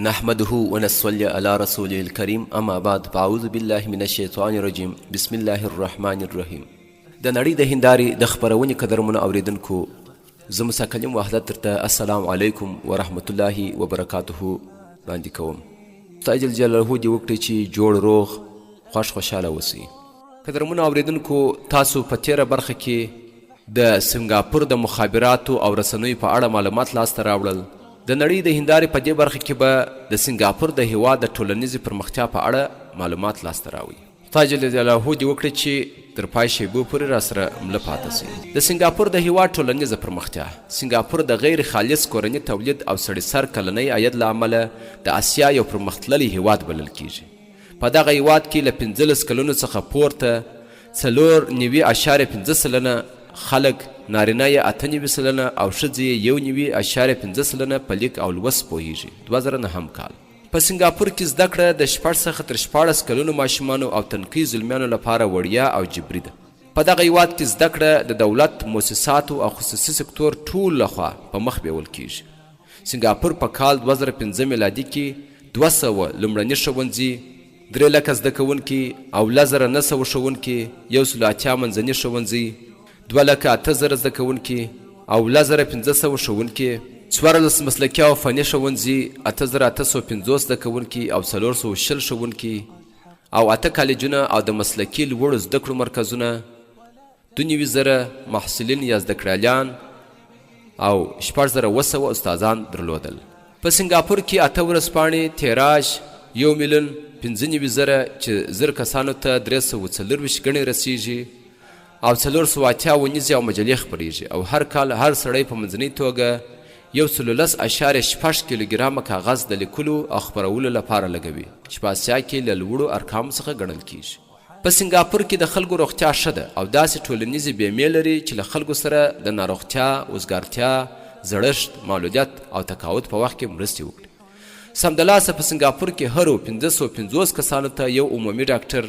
نحمده ونصلي على رسوله الكريم اما بعد فاعوذ بالله من الشیطان الرجیم بسم الله الرحمن الرحیم. د نړۍ د هندارې د خپرونې قدرمنو اوریدونکو زه موسی کلیم وحدت درته السلام علیکم ورحمت الله وبرکاته وړاندې کوم. خدای جل جلاله دې وکړي چې جوړ روغ خوش خوشحاله اوسئ. قدرمنو اوریدونکو تاسو په تیره برخه کې د سنګاپور د مخابراتو او رسنیو په اړه معلومات لاسته راوړل. د نړۍ د هندارې په دې برخه کې به د سنګاپور د هیواد د ټولنیزې پرمختیا په اړه معلومات لاسته راوړي. خدای جل جلاله دې وکړي چې تر پای شیبو پورې راسره مله پاته سي. د سنګاپور د هیواد ټولنیزه پرمختیا. سنګاپور د غیر خالص کورني تولید او سړي سر کلنی عاید له امله د اسیا یو پرمختللی هیواد بلل کیږي. په دغه هیواد کې له 15 کلونو څخه پورته 4.5 سلنه خلک نارینه یې 98 سلنه او ښځې یې 1.5 سلنه په لیک او لوست پوهیږي. 2009 کال په سنګاپور کې زده کړه د 6 څخه تر 14 کلونو ماشومانو او تنکي زلمیانو لپاره وړیا او جبري ده. په دغه هیواد کې زده کړه د دولت مؤسساتو او خصوصي سکتور ټول لخوا په مخ بیول کیږي. سنګاپور په کال 2015 میلادي کې 200 لومړني ښوونځي، 3 لکه زده کوونکي او 1900 ښوونکي، 180 منځني ښوونځي، 2,08,000 زده کوونکي او 1500 ښوونکي، 14 مسلکي او فني ښوونځي، 8850 زده کوونکي او 420 ښوونکي او 8 کالجونه او د مسلکي لوړو زده کړو مرکزونه، 92,000 محصلین یا زده کړیالان او 6,200 استادان درلودل. په سنګاپور کې 8 ورځپاڼې تیراژ 1,95,000 چې 1000 کسانو ته 340 ګڼې رسیږي او 480 ونیزې او مجلې خپریږي او هر کال هر سړی په منځنۍ توګه 11.6 کیلوګرامه کاغذ د لیکلو او خپرولو لپاره لګوي چې په اسیا کې له لوړو ارقامو څخه ګڼل کیږي. په سنګاپور کې د خلکو روغتیا ښه ده او داسې ټولنیزې بیمې لري چې له خلکو سره د ناروغتیا، وزګارتیا، زړښت، مولودیت او تقاعد په وخت کې مرستې وکړي. سمدلاسه په سنګاپور کې هرو 550 کسانو ته یو عمومي ډاکټر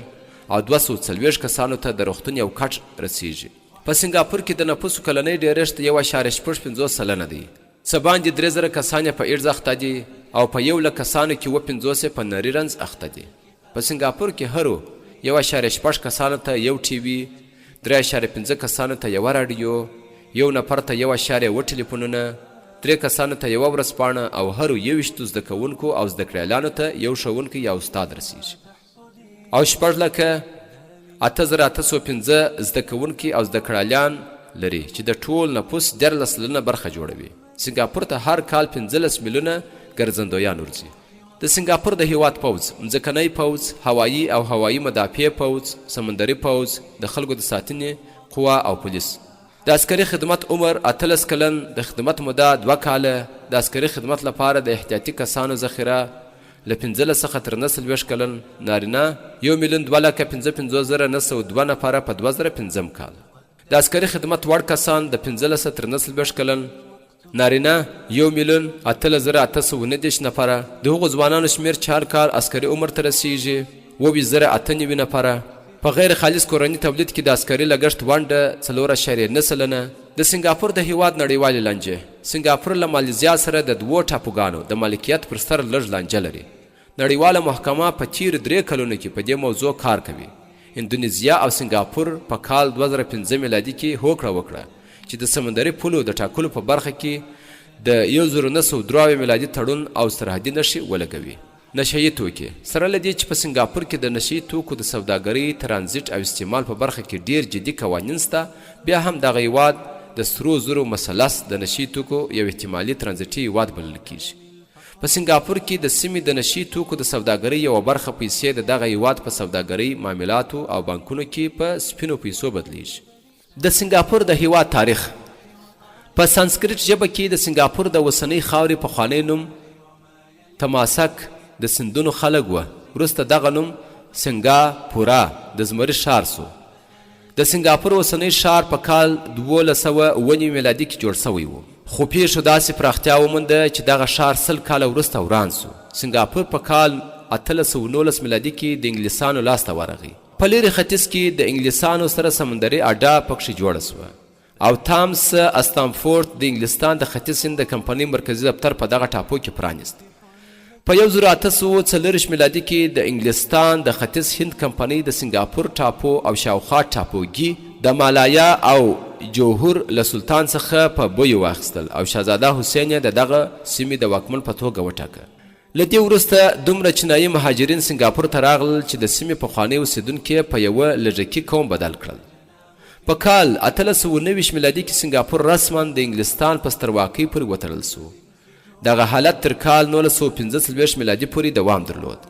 او 240 کسانو ته د روغتون یو کټ رسیږي. په سنګاپور کې د نفوسو کلنی ډیرښت 1.65 سلنه دی. څه باندې 3000 کسان په ایډز اخته دي او په 100,000 کسانو کې 50 په نري رنځ اخته دي. په سنګاپور کې هرو 1.6 کسانو ته یو ټي وي، 3.5 کسانو ته یو راډیو، یو نفر ته 1.1 ټلیفونونه، 3 کسانو ته یو ورځپاڼه او هرو 21 زده کوونکو او زده کړیالانو ته یو ښوونکی یا استاد رسیږي. او 8,805 زده کوونکي او زده کړیالان لري چې د ټول نفوس 14 سلنه برخه جوړوي. سنګاپور ته هر کال 15 میلیونه ګرځندویان ورځي. د سنګاپور د هیواد پوځ، مځکنی پوځ، هوایي او هوایي مدافع پوځ، سمندري پوځ، د خلکو د ساتنې قوا او پولیس. د عسکري خدمت عمر 18 کلن، د خدمت موده 2 کاله، د عسکري خدمت لپاره د احتیاطي کسانو ذخیره له 15 څخه تر 29 کلن، نارینه 1,255,902 نفره په 2005 کال. د عسکري خدمت وړ کسان د 15 تر 29 کلن، نارینه 1,08,819 نفره. د هغو ځوانانو شمیر 4 کال عسکري عمر ته رسیږي 2,098 نفره. په غیر خالص کورني تولید کې د عسکري لګښت ونډه 4.9 سلنه. د سنګاپور د هیواد نړیوالې لانجې. سنګاپور له مالیزیا سره د 2 ټاپوګانو د مالکیت پر سر لږ لانجه لري. نړیواله محکمه په تیر 3 کلونو کې په دې موضوع کار کوي. اندونیزیا او سنګاپور په کال 2015 میلادي کې هوکړه وکړه چې د سمندري پولو د ټاکلو په برخه کې د 1903 میلادي تړون او سرحدي نښې ولګوي. نشهیي توکي. سره له دې چې په سنګاپور کې د نشهیي توکو د سوداګرۍ، ترانزیت او استعمال په برخه کې ډیر جدي قوانین شته، بیا هم دغه هیواد د سرو زرو مثلث د نشهیي توکو یو احتمالي ترانزیتي هیواد بلل کیږي. په سنګاپور کې د سیمې د نشهیي توکو د سوداګرۍ یوه برخه پیسې د دغه هیواد په سوداګرۍ، معاملاتو او بانکونو کې په سپینو پیسو بدلیږي. د سنګاپور د هیواد تاریخ. په سانسکریت ژبه کې د سنګاپور د اوسنۍ خاورې پخوانی نوم تماسک د سندونو خلک وه. وروسته دغه نوم سنګاپورا د زمري ښار سو. د سنګاپور اوسنۍ ښار په کال 1209 میلادي کې جوړ شوی و، خو پیښو داسې پراختیا ومونده چې دغه ښار 100 کاله وروسته وران سو. سنګاپور په کال 1819 میلادي کې د انګلیسانو لاسته ورغی. په لیرې ختیځ کې د انګلیسانو سره سمندري اډه پکښې جوړه سوه او تامس استانفورد د انګلستان د ختیځ هند د کمپنۍ مرکزي دفتر په دغه ټاپو کې پرانیست. په 1840 میلادي کې د انګلستان د ختیځ هند کمپنۍ د سنګاپور ټاپو او شاوخوا ټاپوګي د مالایا او جوهر له سلطان څخه په بوی واخیستل او شهزاده حسین یې د دغه سیمې د واکمن په توګه وټاکه. له دې وروسته دومره چینایي مهاجرین سنګاپور ته راغلل چې د سیمې پخواني اوسېدونکي په یوه لږکي قوم بدل کړل. په کال 1890 میلادي کې سنګاپور رسما د انګلستان په سترواکۍ پورې وتړل سو. دغه حالت تر کال 1945 میلادي پورې دوام درلود.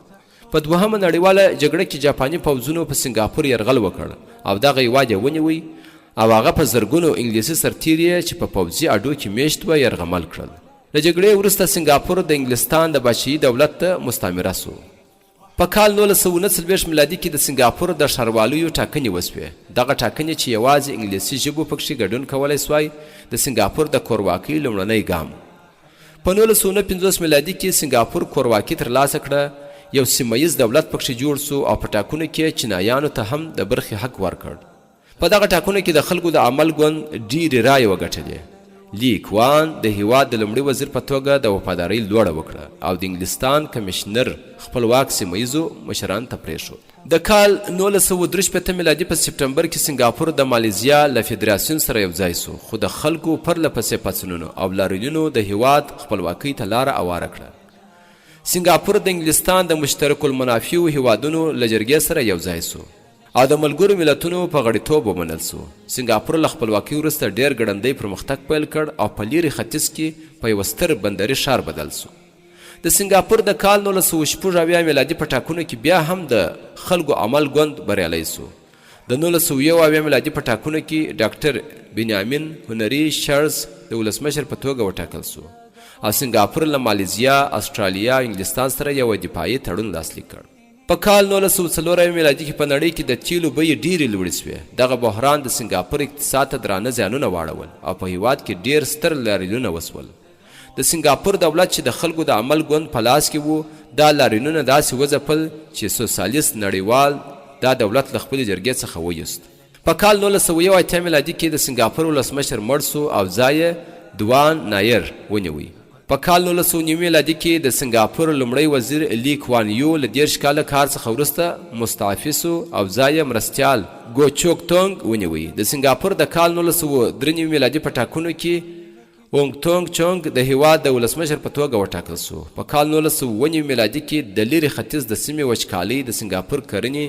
په دوهمه نړیواله جګړه کې جاپاني پوځونو په سنګاپور یرغل وکړ او دغه هیواد یې ونیوی او هغه په زرګونو انګلیسي سرتیري چې په پوځي اډو کې میشت وه یرغمل کړل. له جګړې وروسته سنګاپور د انګلستان د بادشاهي دولت ته مستعمره سو. په کال 1939 میلادي کې د سنګاپور د ښاروالیو ټاکنې وسوې. دغه ټاکنې چې یوازې انګلیسي ژبو پکښې ګډون کولی سوای د سنګاپور د کورواکۍ لومړنی ګام. په 1950 میلادي کې سنګاپور کورواکي ترلاسه کړه. یو سیمه ییز دولت پکښې جوړ سو او په ټاکنو کې چینایانو ته هم د برخې حق ورکړ. په دغه ټاکنو کې د خلکو د عمل ګوند ډېرې رایې وګټلې. لی کوان د هیواد د لومړي وزیر په توګه د وفادارۍ لوړه وکړه او د انګلستان کمیشنر خپلواک سیمه ییزو مشرانو ته پرېښود. د کال 1963 میلادي په سپټمبر کې سنګاپور د مالیزیا له فدراسیون سره یو ځای سو، خو د خلکو پرله پسې پاڅونونو او لاریونونو د هیواد خپلواکۍ ته لاره اواره کړه. سنګاپور د انګلستان د مشترک المنافعو هیوادونو له جرګې سره یو ځای سو او د ملګرو ملتونو په غړیتوب ومنل سو. سنګاپور له خپلواکۍ وروسته ډېر ګړندی پرمختګ پیل کړ او په لیرې ختیځ کې په یوه ستر بندري ښار بدل سو. د سنګاپور د کال 1976 میلادي په ټاکنو کې بیا هم د خلکو عمل ګوند بریالی سو. د 1901 میلادي په ټاکنو کې ډاکټر بنیامین هنري شرز د ولسمشر په توګه وټاکل سو او سنګاپور له مالیزیا، استرالیا او انګلستان سره یو دفاعي تړون لاسلیک کړ. په کال 1904 میلادي کې په نړۍ کې د تیلو بیې ډېرې لوړې سوې. دغه بحران د سنګاپور اقتصاد ته درانه زیانونه واړول او په هیواد کې ډېر ستر لاریونونه وسول. د سنګاپور دولت چې د خلکو د عمل ګوند په لاس کې وو، دا لاریونونه داسې وځپل چې سوسیالیست نړیوال دا دولت له خپلې جرګې څخه ویست. په کال 1901 میلادي کې د سنګاپور ولسمشر مړ سو او ځای یې دوان نایر ونیوی. په کال 1909 میلادي کې د سنګاپور لومړی وزیر لی کوان یو له 10 کاله کار څخه وروسته مستعفي سو او ځای یې مرستیال ګوچوک تونګ ونیوی. د سنګاپور د کال 1903 میلادي په ټاکنو کې وونګ تونګ چونګ د هیواد د ولسمشر په توګه وټاکل سو. په کال 1909 میلادي کې د لیرې ختیځ د سیمې وچکالۍ د سنګاپور کرنې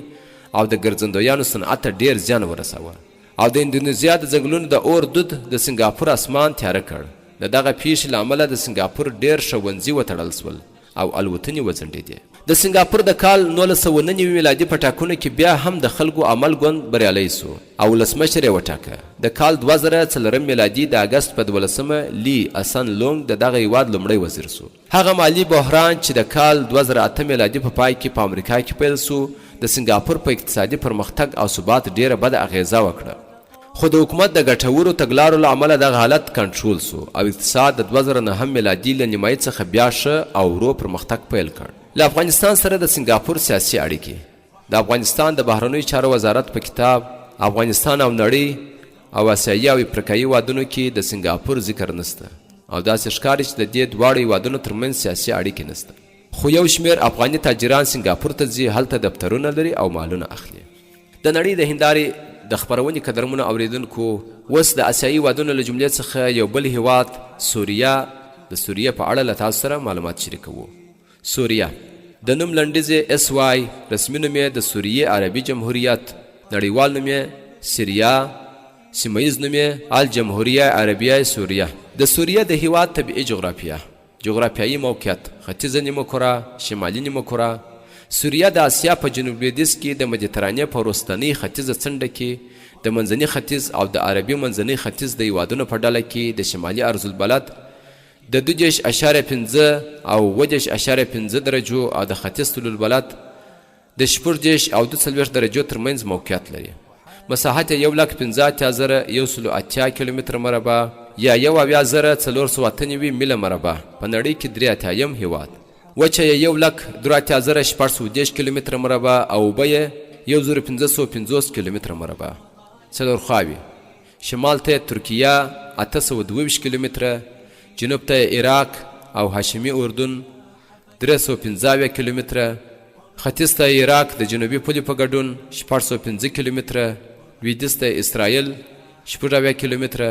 او د ګرځندویانو صنعت ته ډېر زیان ورساوه او د اندونیزیا د ځنګلونو د اور دود د سنګاپور اسمان تیاره کړ. د دغه پیښې له امله د سنګاپور ډېر ښوونځي وتړل سول او الوتنې وځنډېدې. د سنګاپور د کال 1909 میلادي په ټاکنو کې بیا هم د خلکو عمل ګوند بریالی سو او ولسمشر یې وټاکه. د کال 2004 میلادي د اګست په 12 لی اسن لونګ د دغه هیواد لومړی وزیر سو. هغه مالی بحران چې د کال 2008 میلادي په پای کې په امریکا کې پیل سو د سنګاپور په اقتصادي پرمختګ او ثبات ډېره بده اغیزه وکړه. خو د حکومت د ګټورو تګلارو له امله دغه حالت کنټرول سو او اقتصاد د 2009 میلادي له نیمایي څخه بیا ښه او ورو پرمختګ پیل کړ. له افغانستان سره د سنګاپور سیاسي اړیکې. د افغانستان د بهرنیو چارو وزارت په کتاب افغانستان او نړۍ او آسیایي او افریقایي هیوادونو کې د سنګاپور ذکر نسته او داسې ښکاري چې د دې دواړو هیوادونو ترمنځ سیاسي اړیکې نسته. خو یو شمېر افغاني تاجران سنګاپور ته ځي، هلته دفترونه لري او مالونه اخلي. د نړۍ د هندارې د خپرونې قدرمنو اوریدونکو، اوس د آسیایي هیوادونو له جملې څخه یو بل هیواد سوریه، د سوریه په اړه له تاسو سره معلومات شریکوو. سوریه د نوم لنډیزې SY، رسمي نوم یې د سوریې عربي جمهوریت، نړیوال نوم یې سیریا، سیمه ییز نوم یې الجمهوریه عربیه سوریه. د سوریه د هیواد طبیعي جغرافیایي موقعیت، ختیځه نیمه کره، شمالي نیمه کره. سوریه د آسیا په جنوب لویدیځ کې د مدیترانې په وروستنۍ ختیځه څنډه کې د منځني ختیځ او د عربي منځني ختیځ د هیوادونو په ډله کې د شمالي ارض البلد د 2.5 او 1.5 درجو او د ختیځ طول البلد د 4 او 40 درجو ترمنځ موقعیت لري. مساحت 1,50,180 کیلومتر مربع یا 1,498 میله مربع، په نړۍ کې 83م هیواد. وچه یې 1,03,610 کیلومتر مربع او اوبه یې 1,550 کیلومتر مربع. څلور خواوې: شمال ته ترکیه 822 کیلومتره، جنوب ته عراق او هاشمي اردن 315 کیلومتره، ختیځ ته عراق د جنوبي پولې په ګډون 605 کیلومتره، لویدیځ ته اسرائیل 80 کیلومتره،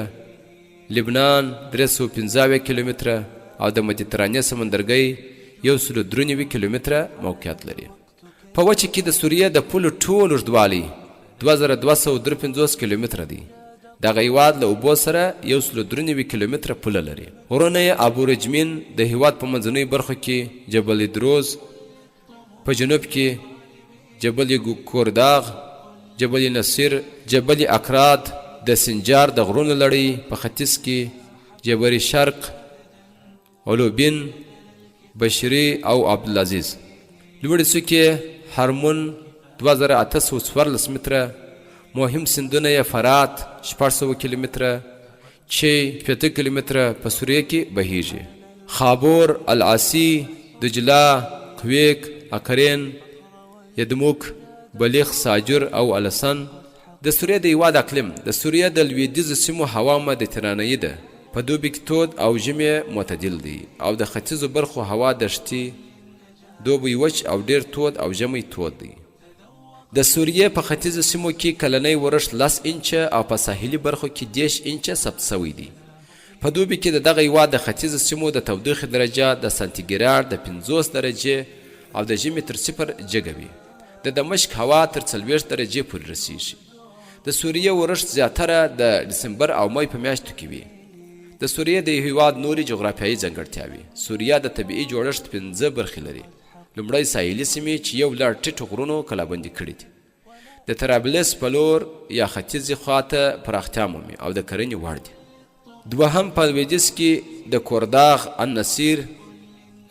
لبنان 315 کیلومتره او د مدیترانې سمندرګۍ 193 کیلومتره موقعیت لري. په وچه کې د سوریې د پولو ټول اوږدوالی 2253 کیلومتره دی. دغه هیواد له اوبو سره 193 کیلومتره پوله لري. غرونه یې ابورجمین د هیواد په منځنیو برخو کې جبل دروز، په جنوب کې جبل کورداغ، جبل نصیر، جبل اکراد، د سنجار د غرونو لړۍ، په ختیځ کې جبل شرق، علوبین، بشری او عبدالعزیز. لوړې څوکې هرمون 2814 متره، مهم سیندونه یې فرات 600 کیلومتره، چی 50 کیلومتره په سوریه کې بهیږي. خابور، العاسی، دجله، کویک، اکرین، یدموک، بلیخ، ساجر او السن. د سوریه د هیواد اقلیم د سوریه د لویدیځو سیمو هوا مدیترانه‌یي ده، په دوبي کې تود او ژمي معتدل دی، او د ختیځو برخو هوا دښتي، دوبي وچ او ډیر تود او ژمی تود دی. د سوریې په ختیځو سیمو کې کلنی ورښت 10 انچه او په ساحلي برخو کې 10 انچه ثبت شوی دی. په دوبي کې د دغه هیواد د ختیځو سیمو د تودوخې درجه د سانتیګراد د 50 درجې او د ژمي تر 0 جګه وي. د دمشق هوا تر 40 درجې پورې رسیږي. د سوریې ورښت زیاتره د دسمبر او مای په میاشتو کې وي. د سوریې د هیواد نوري جغرافیایي ځانګړتیاوې. سوریه د طبیعي جوړښت 5 برخې لري. لومړی ساحلي سیمې چې یو لړ ټیټو غرونو کلابندي کړي دي. د طرابلس په لور یا ختیځې خواته پراختیا مومي او د کرنې وړ دي. دوهم په لویدیځ کې د کورداغ، النصیر،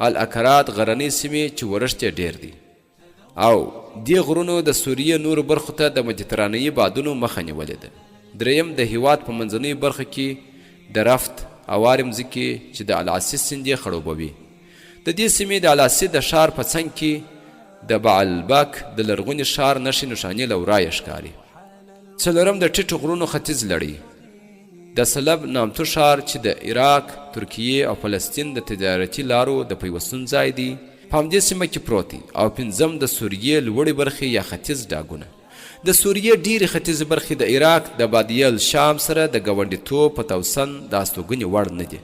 الاکراد غرنۍ سیمې چې ورښت یې ډیر دی، او دې غرونو د سوریې نورو برخو ته د مدیترانه‌یي بادونو مخه نیولې ده. دریم د هیواد په منځنیو برخو کې د رفت اوارې مځکې چې د العاسی سیند یې خړوبوي. د دې سیمې د العاسی د ښار په څنګ کې د بعلبک د لرغوني ښار نښې نښانې له ورایه ښکاري. څلورم د ټیټو غرونو ختیځ لړۍ. د سلب نامتو ښار چې د عراق، ترکیې او فلسطین د تجارتي لارو د پیوستون ځای دی په همدې سیمه کې پروت دی. او پنځم د سوریې لوړې برخې یا ختیځ ډاګونه. د سوریې ډیرې ختیځې برخې د عراق د بادیه الشام سره د ګاونډیتوب په توسن د استوګنې وړ نه دي.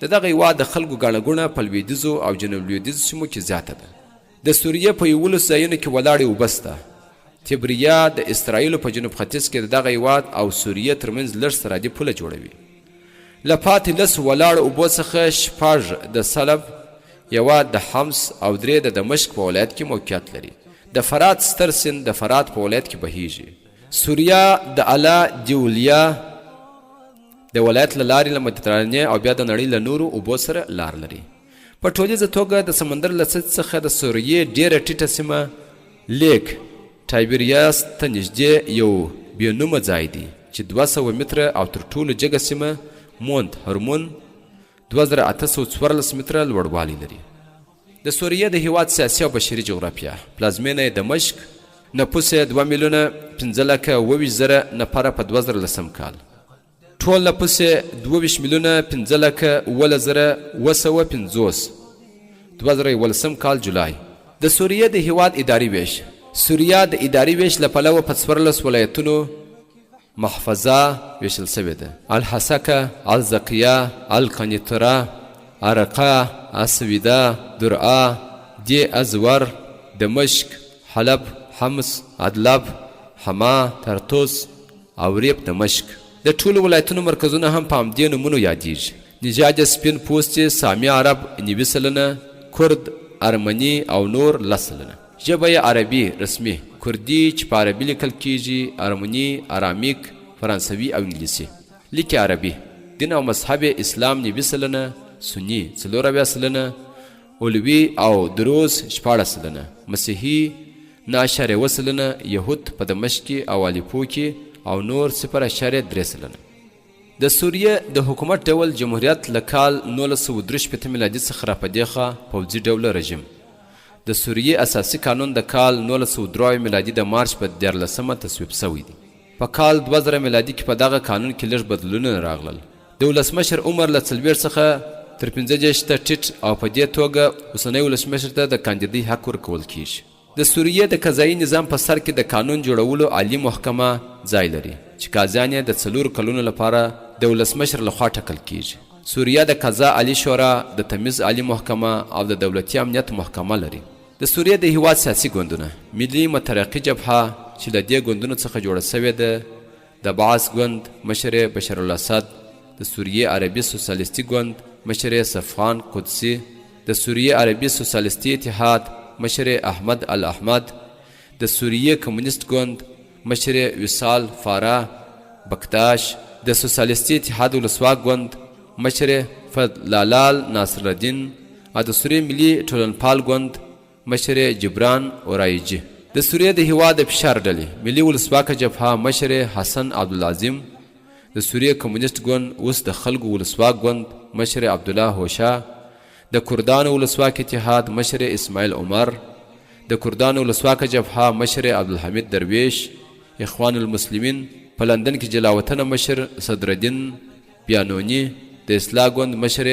د دغه هیواد د خلکو ګڼه ګوڼه په لویدیځو او جنوب لویدیځو سیمو کې زیاته ده. د سوریې په 11 ځایونو کې ولاړې اوبه شته. تبریه د اسرائیلو په جنوب ختیځ کې د دغه هیواد او سوریې ترمنځ لږ سرحدي پوله جوړوي. له پاتې 10 ولاړو اوبو څخه 6 د سلب، 1 د حمص او 3 د دمشق په ولایت کې موقعیت لري. د فرات ستر سیند د فرات په ولایت کې بهیږي. سوریه د الا دیولیا د ولایت له لارې له مدیترانې او بیا د نړۍ له نورو اوبو سره لار لري. په ټولیزه توګه د سمندر له سطحې څخه د سوریې ډیره ټیټه سیمه لیک تایبریاس ته نږدې یو بې نومه ځای دی چې 200 متره، او تر ټولو جګه سیمه موند هرمون 2814 متره لوړوالی لري. د سوریې د هیواد سیاسي او بشري جغرافیه. پلازمینه یې دمشق، نفوس یې 2,05,000 نفره په 2010 کال. ټول نفوس یې 22,05,950 2011 کال جولای. د سوریې د هیواد اداري ویش. سوریه د اداري ویش له پلوه په 14 ولایتونو محفظه ویشل شوې ده: الحسکه، الزقیه، القنیطره، عرقه، اسویده، درعا، دی ازور، دمشق، حلب، حمص، ادلب، حما، ترتوس او ریب دمشق. د ټولو ولایتونو مرکزونه هم په همدې نومونو یادیږي: نژاد سپین پوستې سامي عرب 90 سلنه، کرد، ارمني او نور 10 سلنه. ژبه یې عربي رسمي، کردي چې په عربي لیکل کیږي، ارمني، ارامیک، فرانسوي او انګلیسي. لیک عربي. دین او مذهب اسلام 90 سلنه، سني 4 سلنه، علوي او دروز 14 سلنه، مسیحي 9.7 سلنه، یهود په دمشق او الیپو کې او نور 0.3 سلنه. د سوریې د حکومت ډول جمهوریت له کال 1963 میلادي څخه راپدېخه پوځي ډوله رژیم. د سوریې اساسي قانون د کال 1903 میلادي د مارچ په 14 تصویب شوی دی. په کال 2000 میلادي کې په دغه قانون کې لږ بدلونونه راغلل. د ولسمشر عمر له 40 څخه تر 15 ته ټیټ او په دې توګه اوسنی ولسمشر ته د کاندیدۍ حق ورکول کیږي. د سوریې د قضایي نظام په سر کې د قانون جوړولو عالي محکمه ځای لري چې قاضیان یې د 4 کلونو لپاره د ولسمشر لخوا ټاکل کیږي. سوریه د قضا عالی شورا، د تمیز عالی محکمه او د دولتي امنیت محکمه لري. د سوریې د هیواد سیاسي ګوندونه ملي مترقي جبهه چې له دې ګوندونو څخه جوړه سوې ده، د بعث ګوند مشر بشر الاسد، د سوریې عربي سوسیالیستي ګوند مشر صفوان قدسي، د سوریې عربي سوسیالیستي اتحاد مشر احمد الاحمد، د سوریې کمونیست ګوند مشر وصال فارا بکتاش، د سوسیالیستي اتحاد ولسواک ګوند مشر فضلال ناصر الدین او د سوریې ملي ټولنپال ګوند مشر جبران اورایجي. د سوریې د هیواد د فشار ډلې ملي ولسواکه جبهه مشر حسن عبدالعظیم، د سوریې کمونیست ګوند اوس د خلکو ولسواک ګوند مشر عبدالله هوشا، د کردانو ولسواک اتحاد مشر اسماعیل عمر، د کردانو ولسواکه جبهه مشر عبدالحمید درویش، اخوان المسلمین په لندن کې جلاوطنه مشر صدرالدین بیانونی، د اصلاح ګوند مشر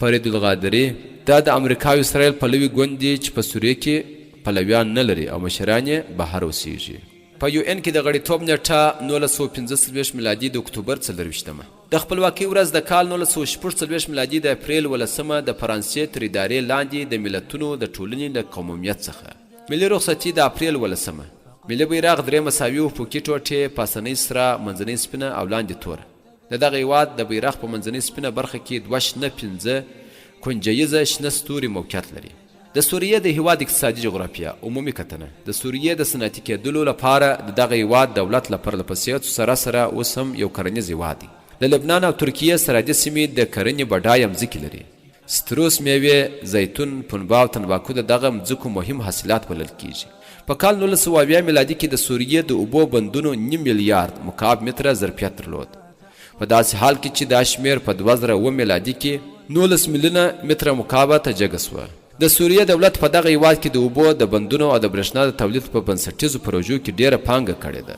فرید القادری. دا د امریکا او اسرائیل پلوي ګوند دي چې په سوریې کې پلویان نه لري او مشران یې بهر اوسیږي. په یو ان کې د غړیتوب نیټه 1945 میلادي د اکتوبر 24مه، د خپلواکۍ ورځ د کال 1946 میلادي د اپریل 18مه د فرانسې تر ادارې لاندې د ملتونو د ټولنې له قومیت څخه ملي رخصتي د اپریل 18مه. ملي بیرغ درې مساوي افقي ټوټې پاسنۍ سره منځنۍ سپینه او لاندې توره. د دغه هیواد د بیرغ په منځنۍ سپینه برخه کې 2 شنه 5 کنجیزه شنه ستوري موقعیت لري. د سوریې د هیواد اقتصادي جغرافیه عمومي کتنه د سوریې د صنعتي کېدلو لپاره د دغه هیواد دولت له پرلپسې سره اوس هم یو کرنیز هیواد دی. د لبنان او ترکیې سرحدي سیمې د کرنې بډایه مځکې لري. ستروس میوې، زیتون، پنبه او تنباکو د دغه مځکو مهم حاصلات بلل کیږي. په کال 1970 میلادي کې د سوریې د اوبو بندونو 9 میلیارد مکعب متره ظرفیت درلود. په داسې حال کې چې دا شمیر په 2007 میلادي کې 19 میلیونه متره مکعب ته جګ شوه. د سوریې دولت په دغه هیواد کې د اوبو د بندونو او د برېښنا د تولید په بنسټیزو پروژو کې ډیره پانګه کړې ده.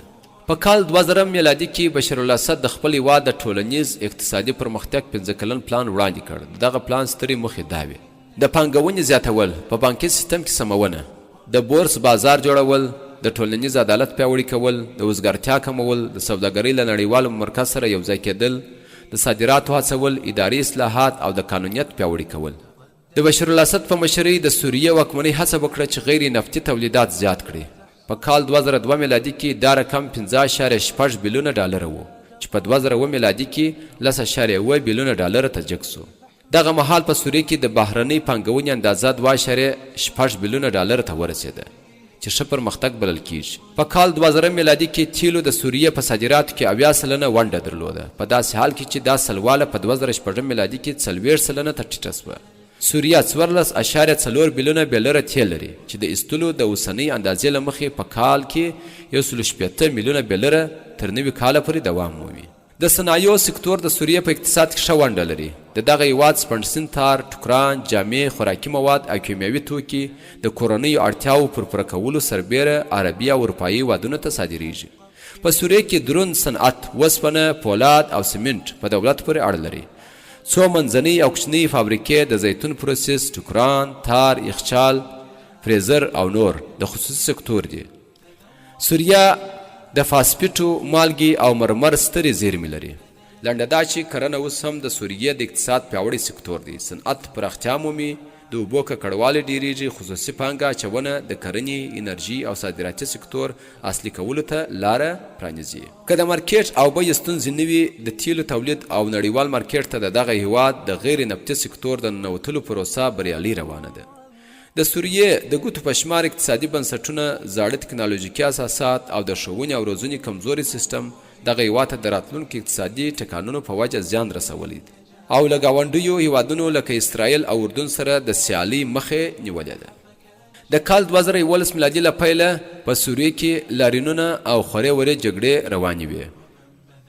په کال 2000 میلادي کې بشر الاسد د خپل هیواد د ټولنیز اقتصادي پرمختګ 5 کلن پلان وړاندې کړ. دغه پلان سترې موخې دا وې: د پانګونې زیاتول، په بانکي سیستم کې سمونه، د بورس بازار جوړول، د ټولنیز عدالت پیاوړي کول، د وزګارتیا کمول، د سوداګرۍ له نړیوالو مرکز سره یوځای کېدل، د صادراتو هڅول، اداري اصلاحات او د قانونیت پیاوړي کول. د بشر الاسد په مشرۍ د سوریې واکمنۍ هڅه وکړه چې غیر نفتي تولیدات زیات کړي. په کال 2002 میلادي کې دا رقم 15.6 بیلیونه ډالر و چې په 2007 میلادي کې 10.1 بیلیونه ډالر ته جګ شو. دغه مهال په سوریې کې د بهرنۍ پانګونې اندازه 2.6 بیلیونه ډالر ته ورسېده چې ښه پرمختګ بلل کیږي. په کال 2000 میلادي کې تیلو د سوریې په صادراتو کې 80% ونډه درلوده، په داسې حال کې چې دا سلواله په 2006 میلادي کې 40% ته ټیټه شوه. سوریه 14.4 بیلیونه بیلره تیل لري چې د ایستلو د اوسنۍ اندازې له مخې په کال کې 1.8 میلیونه بیلره تر 90 کاله پورې دوام مومي. د صنایعو سکتور د سوریې په اقتصاد کې ښه ونډه لري. د دغه هیواد سپنډسین تار، ټوکران، جامې، خوراکي مواد او کیمیاوي توکي د کورنیو اړتیاوو پر پوره کولو سربیره عربي او اروپایي هیوادونو ته صادریږي. په سوریې کې دروند صنعت، وسپنه، پولاد او سیمنټ په دولت پورې اړه لري. څو منځنۍ او کوچنۍ فابریکې د زیتون پروسس، ټوکران، تار، یخچال، فریزر او نور د خصوصي سکتور دي. سوریه د فاسفیټو، مالګې او مرمر سترې زیرمې لري. لنډه دا چې کرنه اوس هم د سوریې د اقتصاد پیاوړی سکتور دی. صنعت پراختیا مومي، د اوبو ککړوالی ډیریږي، خصوصي پانګه اچونه د کرنې، انرژي او صادراتي سکتور اصلي کولو ته لاره پرانیزي. که د مارکیټ او بیې ستونزې نه وي، د تیلو تولید او نړیوال مارکیټ ته د دغه هیواد د غیر نفتي سکتور د ننوتلو پروسه بریالۍ روانه ده. د سوریې د ګوتو په شمار اقتصادي بنسټونه، زاړه تکنالوژیکي اساسات او د ښوونې او روزنې کمزوري سیستم دغه هیواد ته د راتلونکي اقتصادي ټکانونو په وجه زیان رسولی دی او له ګاونډیو هیوادونو لکه اسرائیل او اردن سره د سیالۍ مخې نیولې ده. د کال 2011 میلادي له پیله په سوریې کې لاریونونه او خورې ورې جګړې روانې وې.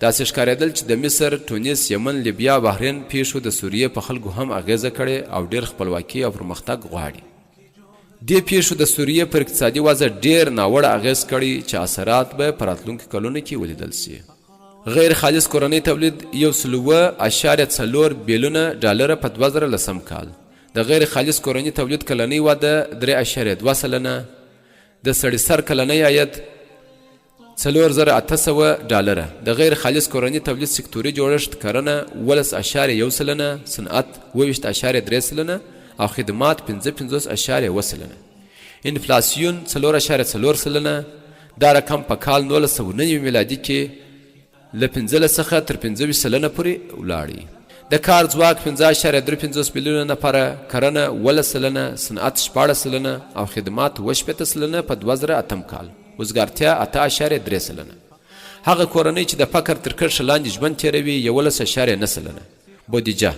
داسې ښکارېدل چې د مصر، تونس، یمن، لیبیا، بحرین پیښو د سوریې په خلکو هم اغیزه کړې او ډېر خپلواکي او پرمختګ غواړي. دې پیښو د سوریې پر اقتصادي وضع ډېر ناوړه اغیز کړی چې اثرات به په راتلونکو کلونو کې ولیدل سي. غیر خالص کورنی تولید 1.4 بیلیونه ډالره په 2010 کال. د غیر خالص کورنی تولید کلنۍ وده 3.2 سلنه. د سړي سر کلنۍ عاید 4800 ډالره. د غیر خالص کورنی تولید سکتوري جوړښت کرنه 12.1 سلنه، صنعت 22.3 سلنه او خدمات 55.1 سلنه. انفلاسیون 4.4 سلنه. دا رقم په کال 1990 میلادي کې له 15 څخه تر 25 سلنه پورې ولاړی. د کار ځواک 15.35 میلیونه نفره، کرنه 12 سلنه، صنعت 14 سلنه او خدمات 18 سلنه په 2008 کال. وزګارتیا 8.3 سلنه. هغه کورنۍ چې د فقر تر کرښې لاندې ژوند تیروي 11.9 سلنه. بودیجه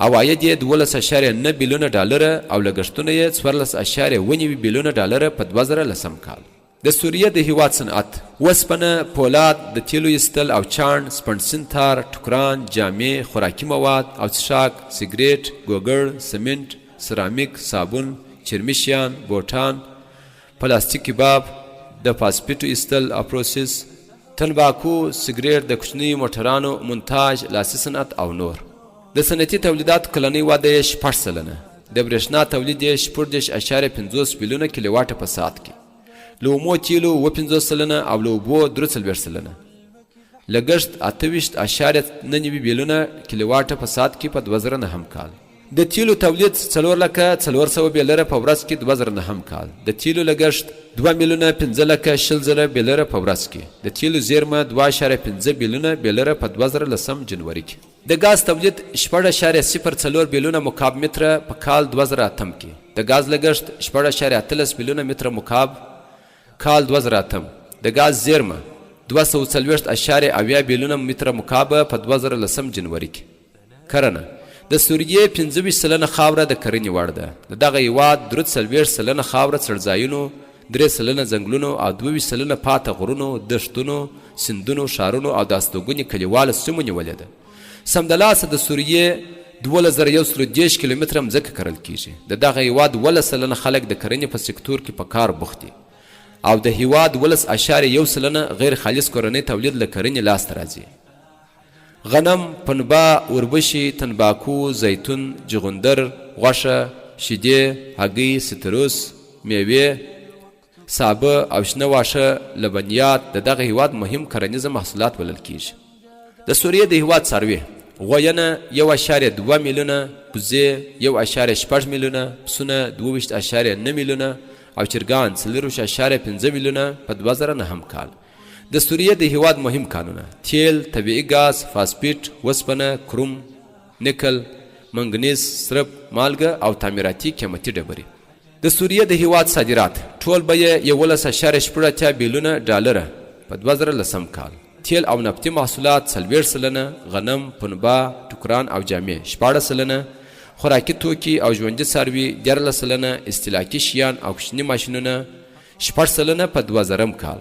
عواید یې 12.9 بیلیونه ډالره او لګښتونه یې 14.9 بیلیونه ډالره په 2010 کال. د سوریه د هیواد صنعت وسپنه، پولاد، د تیلو ایستل او چاڼ، سپنډسین تار، ټوکران، جامې، خوراکي مواد او څښاک، سګریټ، ګوګړ، سمنټ، سرامیک، صابون، چرمي شیان، بوټان، پلاستیک کباب، د فاسفیټو ایستل او پروسس، تنباکو، سګریټ، د کوچنیو موټرانو مونتاژ، لاسي صنعت او نور. د صنعتي تولیداتو کلنۍ وده یې 6 سلنه. د برېښنا تولید یې 14.50 بیلیونه کیلو واټه په ساعت کې. له اومو تیلو 50 سلنه او له اوبو 43 سلنه. لګښت 28.9 بیلیونه کیلو واټه په ساعت کې په 2009 کال. د تیلو تولید 4,400 بیلره په ورځ کې 2009 کال. د تیلو لګښت 2,15,000 بیلره په ورځ کې. د تیلو زیرمه 2.5 بیلیونه بیلره په 2010 جنوري کې. د غاز تولید 4.04 بیلیونه مکعب متره په کال 2008 کې. د غاز لګښت 4.8 بیلیونه متره مکعب کال 2008. د غاز زیرمه 240.8 بیلیونه متره مکعب په 2010 جنوري کې. کرنه د سوریې 25 سلنه خاوره د کرنې وړ ده. د دغه هیواد 43 سلنه خاوره څړځایونو، 3 سلنه ځنګلونو او 22 سلنه پاته غرونو، دښتونو، سیندونو، ښارونو او د استوګنې کلیوالو سیمو نیولې ده. سمدلاسه د سوریې 2130 کیلومتره مځکه کرل کیږي. د دغه هیواد 12 سلنه خلک د کرنې په سکتور کې په کار بوخت دي او د هیواد 12.1 سلنه غیر خالص کورنی تولید له کرنې لاسته راځي. غنم، پنبه، اوربشي، تنباکو، زیتون، جغندر، غوښه، شیدې، هګۍ، ستروس، میوې، سابه او شنه واښه، لبنیات د دغه هیواد مهم کرنیزه محصولات بلل کیږي. د سوریې د هیواد څاروي غویانه 1.2 میلیونه، بوزې 1.6 میلیونه، پسونه 22.9 میلیونه او چرګان 4.5 میلیونه په 2009 کال. د سوریې د هیواد مهم کانونه: تیل، طبیعي ګاز، فاسفیټ، وسپنه، کروم، نکل، منګنیز، سرب، مالګه او تعمیراتي قیمتي ډبرې. د سوریې د هیواد صادرات ټول به یې 11.8 بیلیونه ډالره په 2010 کال. تیل او نفتي محصولات 40 سلنه، غنم، پنبه، ټوکران او جامې 14 سلنه، خوراکي توکي او ژوندي څاروي 14 سلنه، استهلاکي شیان او کوچني ماشینونه 6 سلنه په 2000 کال.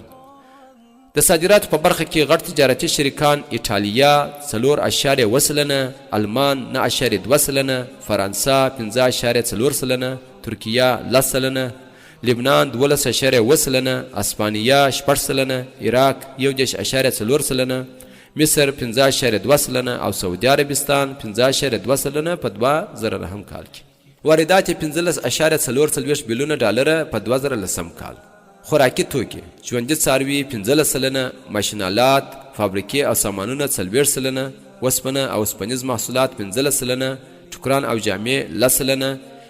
د صادراتو په برخه کې غټ تجارتي شریکان ایټالیا 4.1 سلنه، المان 9.2 سلنه، فرانسه 5.4 سلنه، ترکیه 10 سلنه، لبنان 12.1 سلنه، اسپانیا 6 سلنه، عراق 1.4 سلنه، مصر 5.2 سلنه او سعودي عربستان 5.2 سلنه په 2009 کال کې. واردات 15.4 بیلیونه ډالره په 2010 کال. خوراکي توکي، ژوندي څاروي 15 سلنه، ماشینالات، فابریکې او سامانونه 40 سلنه، وسپنه او وسپنیز محصولات 15 سلنه، ټوکران او جامې 10 سلنه،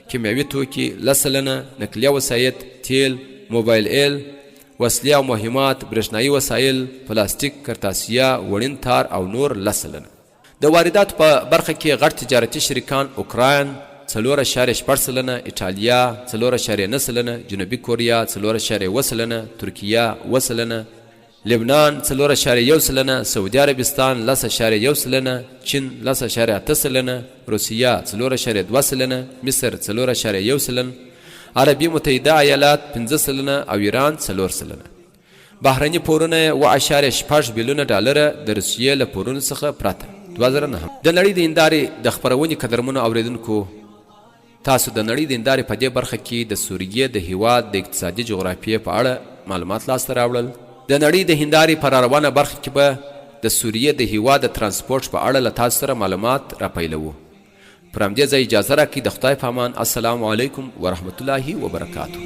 کیمیاوي توکي 10 سلنه، نقلیه وسایط، تیل، موبایل ایل، وسلې او مهمات، برېښنایي وسایل، پلاستیک، کرتاسیه، وړین تار او نور 10 سلنه. د وارداتو په برخه کې غټ تجارتي شریکان اوکراین 4.8 سلنه، ایټالیا 4.9 سلنه، جنوبي کوریا 4.1 سلنه، ترکیه 1 سلنه، لبنان 4.1 سلنه، سعودي عربستان 10.1 سلنه، چین 10.8 سلنه، روسیه 4.2 سلنه، مصر 4.1 سلنه، عربي متحده ایالات 5 سلنه او ایران 4 سلنه. بهرني پورونه 1.8 بیلیونه ډالره د روسیې له پورونو څخه پرته. 2009 د نړۍ د هندارې د خپرونې قدرمنو اوریدونکو، تاسو د نړۍ د هندارې په دې برخه کې د سوریې د هیواد د اقتصادي جغرافیې په اړه معلومات لاسته راوړل. د نړۍ د هندارې په راروانه برخه کې به د سوریې د هیواد د ترانسپورټ په اړه له تاسو سره معلومات راپیلوو. پر همدې ځای اجازه راکړئ د خدای په امان. السلام علیکم ورحمة الله وبرکاته.